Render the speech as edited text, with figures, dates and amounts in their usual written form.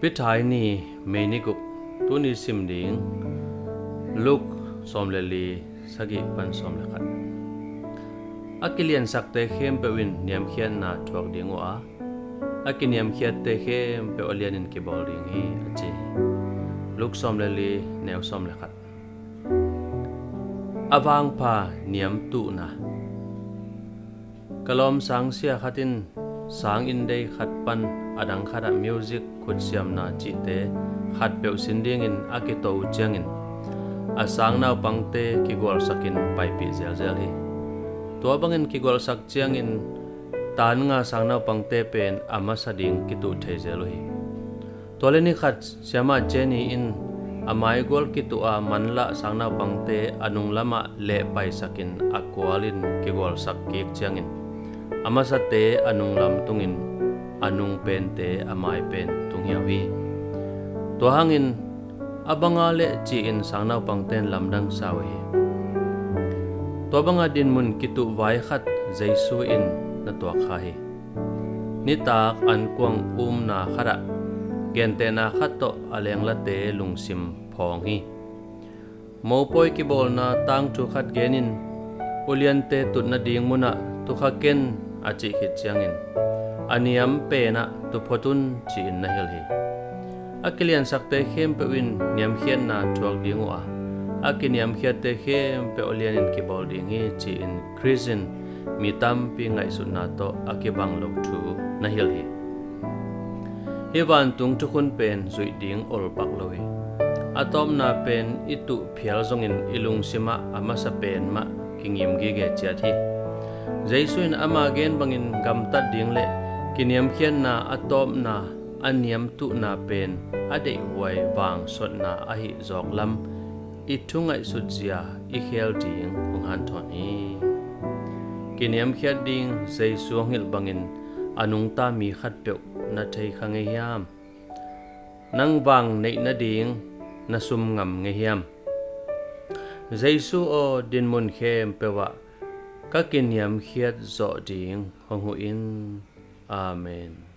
Pitai ni menikup tu ni simding luk somleli sagi pan somlekat. Akilian sakte khem pewin niam khian na thuak dingo a. Akiniam khiat te khem pe olianin ki bol ding hi achi. Luk somleli neu somlekat. Awang pa niam tu na. Kalom sang sia khatin sang in day khat pan adang khara music khut siam na chi te khat peu sinding in akito changin asang naw pangte ki gol sakin pai pi zel zel hi to bangin ki gol sak changin tan nga sang naw pangte pen ama sading ki tu the zel hi toleni khat siama cheni in amai gol ki tu a manla sang naw pangte anung lama le pai sakin akwalin ki gol sak ki changin ama sate anung lam tungin anung pente amai pen tungyawi to hangin abangale chi in sangnaw pangten lamdang sawi to banga din mun kitu vai khat jaisu in na to khahi nitak an kwang na khara gente na khatto aleng late lungsim phong hi mopoi ki bol na tang thu khat genin uliante tut na ding muna tu khaken achi khit changin aniam pe na tu photun chi in na hil hi akilian sakte khem pe win niam khian na thuak dingo a akiniam khiat te khem pe olian in ki bol ding hi chi in christian mitam pi ngai su na to akibang lok thu na hil hi hewan tung thukun pen zui ding ol pak lowi atom na pen itu phial zongin ilung sima ama sa pen ma kingim gi ge chat hi jaisuin ama gen bangin gamta ding le kiniam khian na atom na aniam tu na pen ade wai wang sot na ahi jok lam ithungai sujia I khel ding punghan thon hi kiniam khiat ding jaisu ngil bangin anung ta mi khat pe na thei khange hiam nang wang nei na ding na sum ngam nge hiam jaisu o din mun khem pewa ka kiniam khiat zo ding hongu in amen.